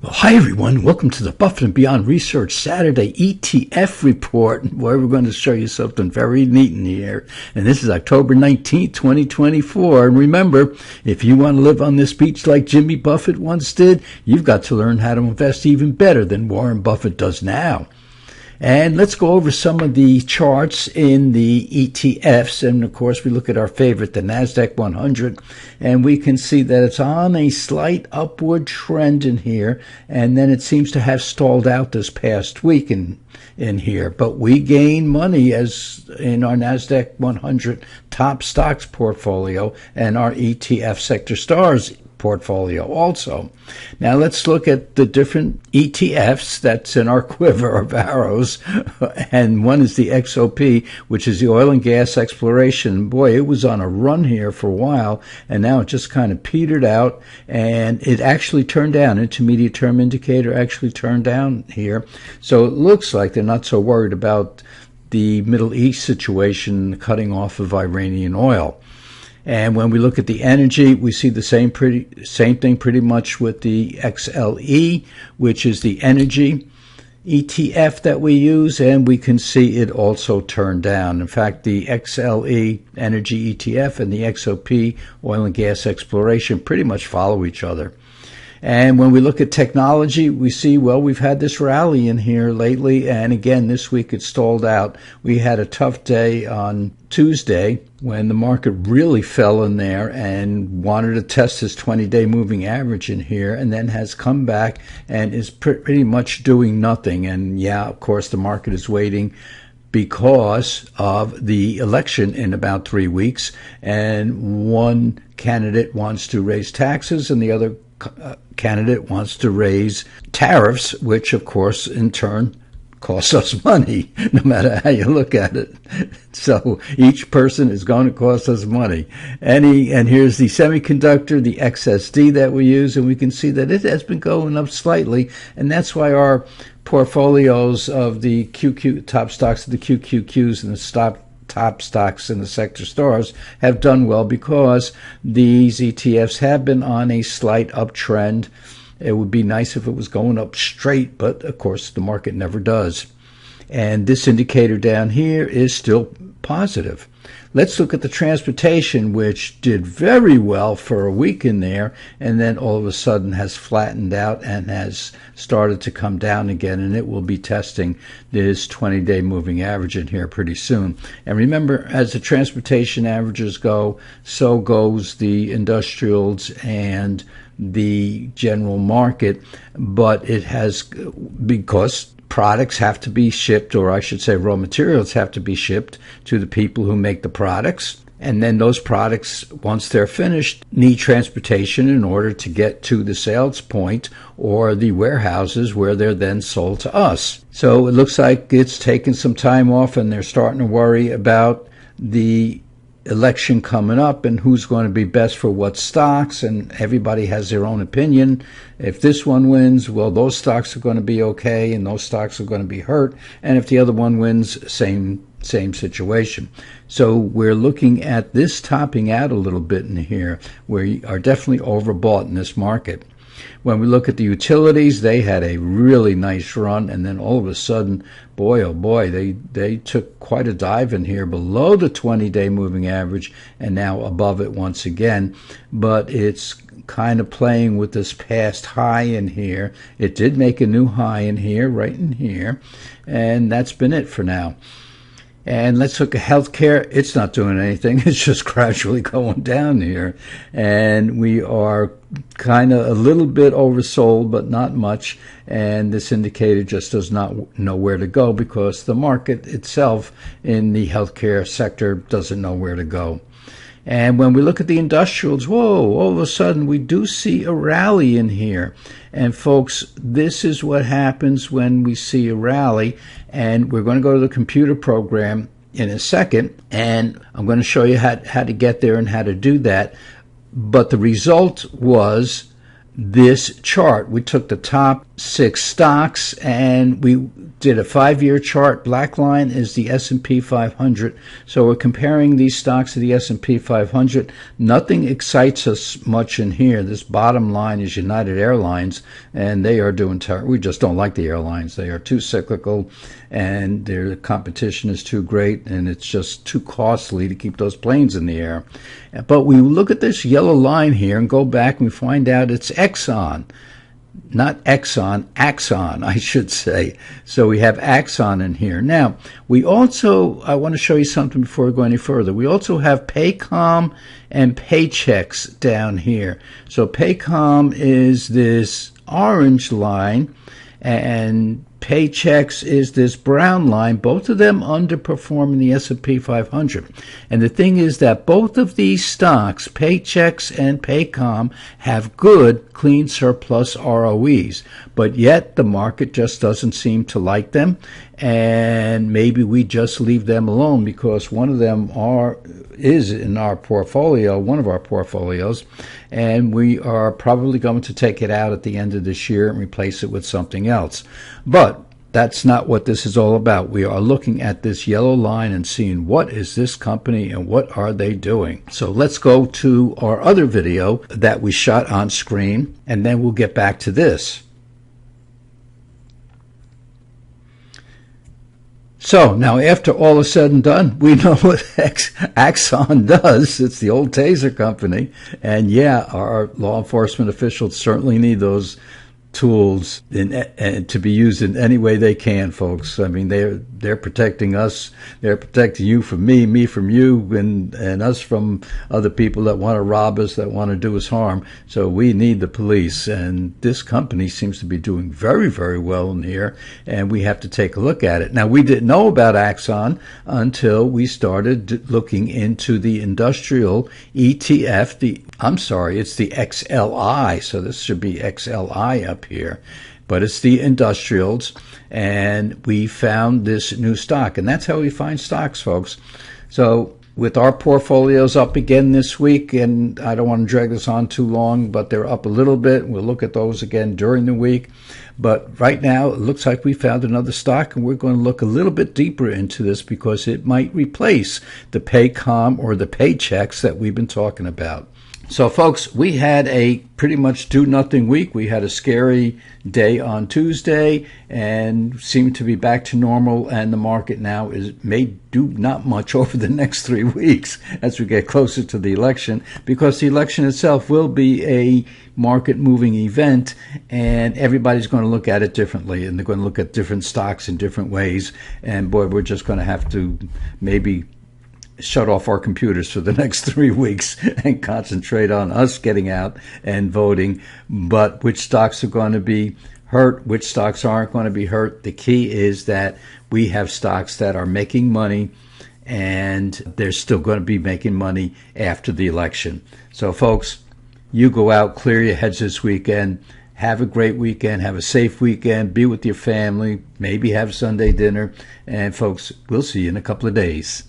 Well, hi everyone. Welcome to the Buffett and Beyond Research Saturday ETF report, where we're going to show you something very neat in here. And this is October 19th, 2024. And remember, if you want to live on this beach like Jimmy Buffett once did, you've got to learn how to invest even better than Warren Buffett does now. And let's go over some of the charts in the ETFs. And of course, we look at our favorite, the NASDAQ 100, and we can see that it's on a slight upward trend in here. And then it seems to have stalled out this past week in here. But we gain money as in our NASDAQ 100 top stocks portfolio and our ETF sector stars portfolio also. Now let's look at the different ETFs that's in our quiver of arrows. And one is the XOP, which is the oil and gas exploration. Boy, it was on a run here for a while, and now it just kind of petered out, and it actually turned down. Intermediate term indicator actually turned down here. So it looks like they're not so worried about the Middle East situation cutting off of Iranian oil. And when we look at the energy, we see the same thing pretty much with the XLE, which is the energy ETF that we use, and we can see it also turned down. In fact, the XLE energy ETF and the XOP oil and gas exploration pretty much follow each other. And when we look at technology, we see, well, we've had this rally in here lately, and again, this week it stalled out. We had a tough day on Tuesday when the market really fell in there and wanted to test this 20-day moving average in here, and then has come back and is pretty much doing nothing. And yeah, of course, the market is waiting because of the election in about 3 weeks, and one candidate wants to raise taxes and the other candidate wants to raise tariffs, which of course in turn costs us money, no matter how you look at it. So each person is going to cost us money. And here's the semiconductor, the XSD that we use, and we can see that it has been going up slightly, and that's why our portfolios of the top stocks of the QQQs and the top stocks in the sector stars have done well, because these ETFs have been on a slight uptrend. It would be nice if it was going up straight, but of course the market never does. And this indicator down here is still positive. Let's look at the transportation, which did very well for a week in there, and then all of a sudden has flattened out and has started to come down again, and it will be testing this 20-day moving average in here pretty soon. And remember, as the transportation averages go, so goes the industrials and the general market. But it has, because products have to be shipped, or I should say raw materials have to be shipped to the people who make the products. And then those products, once they're finished, need transportation in order to get to the sales point or the warehouses where they're then sold to us. So it looks like it's taken some time off, and they're starting to worry about the election coming up and who's going to be best for what stocks, and everybody has their own opinion. If this one wins, well, those stocks are going to be okay and those stocks are going to be hurt, and if the other one wins, same situation. So we're looking at this topping out a little bit in here. We are definitely overbought in this market. When we look at the utilities, they had a really nice run, and then all of a sudden, boy, oh boy, they took quite a dive in here below the 20-day moving average and now above it once again. But it's kind of playing with this past high in here. It did make a new high in here, right in here, and that's been it for now. And let's look at healthcare. It's not doing anything. It's just gradually going down here. And we are kind of a little bit oversold, but not much. And this indicator just does not know where to go, because the market itself in the healthcare sector doesn't know where to go. And when we look at the industrials, whoa, all of a sudden we do see a rally in here. And folks, this is what happens when we see a rally. And we're going to go to the computer program in a second, and I'm going to show you how to get there and how to do that. But the result was this chart. We took the top 6 stocks and we did a 5-year chart. Black line is the S&P 500. So we're comparing these stocks to the S&P 500. Nothing excites us much in here. This bottom line is United Airlines, and they are doing terrible. We just don't like the airlines. They are too cyclical, and their competition is too great, and it's just too costly to keep those planes in the air. But we look at this yellow line here and go back and we find out it's Exxon. Not Exxon, Axon, I should say. So we have Axon in here. Now, we also, I want to show you something before we go any further. We also have Paycom and Paychex down here. So Paycom is this orange line, and Paychex is this brown line. Both of them underperforming the S&P 500. And the thing is that both of these stocks, Paychex and Paycom, have good, clean surplus ROEs. But yet the market just doesn't seem to like them. And maybe we just leave them alone because one of them is in our portfolio, one of our portfolios, and we are probably going to take it out at the end of this year and replace it with something else. But that's not what this is all about. We are looking at this yellow line and seeing what is this company and what are they doing. So let's go to our other video that we shot on screen, and then we'll get back to this. So now, after all is said and done, we know what Axon does. It's the old taser company. And yeah, our law enforcement officials certainly need those tools to be used in any way they can, folks. I mean, they're protecting us. They're protecting you from me from you, and us from other people that want to rob us, that want to do us harm. So we need the police, and this company seems to be doing very, very well in here, and we have to take a look at it. Now, we didn't know about Axon until we started looking into the industrial ETF. It's the XLI, so this should be XLI up here, but it's the industrials, and we found this new stock, and that's how we find stocks, folks. So with our portfolios up again this week, and I don't want to drag this on too long, but they're up a little bit. We'll look at those again during the week. But right now, it looks like we found another stock, and we're going to look a little bit deeper into this because it might replace the Paycom or the Paychex that we've been talking about. So, folks, we had a pretty much do-nothing week. We had a scary day on Tuesday and seemed to be back to normal, and the market now may do not much over the next 3 weeks as we get closer to the election, because the election itself will be a market-moving event, and everybody's going to look at it differently, and they're going to look at different stocks in different ways. And, boy, we're just going to have to maybe shut off our computers for the next 3 weeks and concentrate on us getting out and voting. But which stocks are going to be hurt, which stocks aren't going to be hurt. The key is that we have stocks that are making money, and they're still going to be making money after the election. So, folks, you go out, clear your heads this weekend. Have a great weekend. Have a safe weekend. Be with your family. Maybe have Sunday dinner. And, folks, we'll see you in a couple of days.